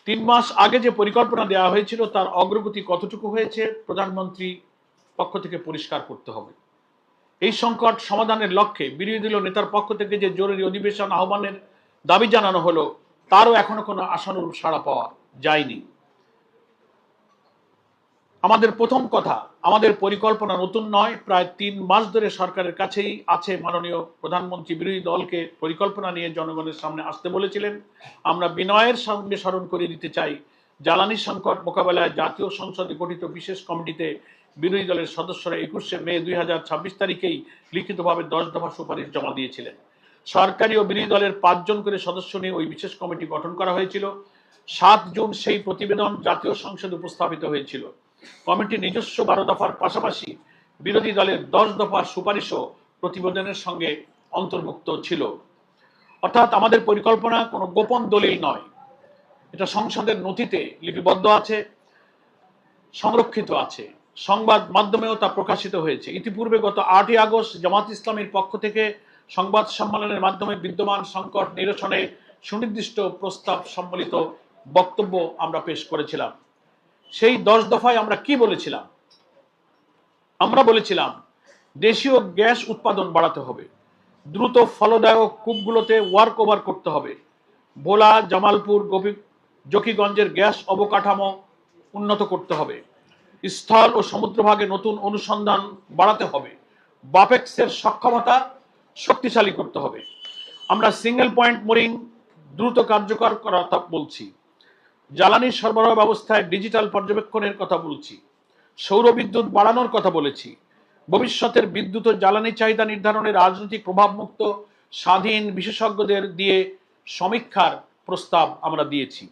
3 মাস আগে যে পরিকল্পনা দেওয়া হয়েছিল তার অগ্রগতি কতটুকু হয়েছে প্রধানমন্ত্রী পক্ষ থেকে পরিষ্কার করতে হবে। এই সংকট সমাধানের লক্ষ্যে বিরোধী দলীয় নেতার পক্ষ থেকে যে জরুরি অধিবেশন আহ্বানের দাবি জানানো হলো তারও এখনো কোনো আশানুরূপ সাড়া পাওয়া যায়নি। আমাদের প্রথম কথা, আমাদের পরিকল্পনা নতুন নয়। প্রায় 3 মাস ধরে সরকারের কাছেই আছে। মাননীয় প্রধানমন্ত্রী বিরোধী দলকে পরিকল্পনা নিয়ে জনগণের সামনে আসতে বলেছিলেন। আমরা বিনয়ের সঙ্গে স্মরণ করে দিতে চাই, জ্বালানি সংকট মোকাবেলায় জাতীয় সংসদে গঠিত বিশেষ কমিটিতে বিরোধী দলের সদস্যরা 21শে মে 2026 তারিখেই লিখিতভাবে 10 দফা সুপারিশ জমা দিয়েছিলেন। সরকারি ও বিরোধী দলের 5 জন করে সদস্য নিয়ে ওই বিশেষ কমিটি গঠন করা হয়েছিল। 7 জুন সেই প্রতিবেদন জাতীয় সংসদে উপস্থাপিত হয়েছিল। কমিটির নিজস্ব 12 দফার পাশাপাশি বিরোধী দলের 10 দফার সুপারিশও প্রতিবেদনের সঙ্গে অন্তর্ভুক্ত ছিল। অর্থাৎ আমাদের পরিকল্পনা কোনো গোপন দলিল নয়, এটা সংসদের নথিতে লিপিবদ্ধ আছে, সংরক্ষিত আছে, সংবাদ মাধ্যমেও তা প্রকাশিত হয়েছে। ইতিপূর্বে গত 8ই আগস্ট জামাত ইসলামীর পক্ষ থেকে সংবাদ সম্মেলনের মাধ্যমে বিদ্যমান সংকট নিরসনে সুনির্দিষ্ট প্রস্তাব সম্বলিত বক্তব্য আমরা পেশ করেছিলাম। সেই 10 দফায় আমরা কি বলেছিলাম? আমরা বলেছিলাম দেশীয় গ্যাস উৎপাদন বাড়াতে হবে, দ্রুত ফলদায়ক কূপগুলোতে ওয়ার্ক ওভার করতে হবে, ভোলা, জামালপুর, জকিগঞ্জের গ্যাস অবকাঠামো উন্নত করতে হবে, স্থল ও সমুদ্রভাগে নতুন অনুসন্ধান বাড়াতে হবে, বাপেক্সের সক্ষমতা শক্তিশালী করতে হবে। আমরা সিঙ্গেল পয়েন্ট মোরিং দ্রুত কার্যকর করার কথা বলছি, জ্বালানি সরবরাহ ব্যবস্থায় ডিজিটাল পর্যবেক্ষণের কথা বলছি, সৌর বিদ্যুৎ বাড়ানোর কথা বলেছি, ভবিষ্যতের বিদ্যুৎ ও জ্বালানি চাহিদা নির্ধারণে রাজনৈতিক প্রভাবমুক্ত স্বাধীন বিশেষজ্ঞদের দিয়ে সমীক্ষার প্রস্তাব আমরা দিয়েছি।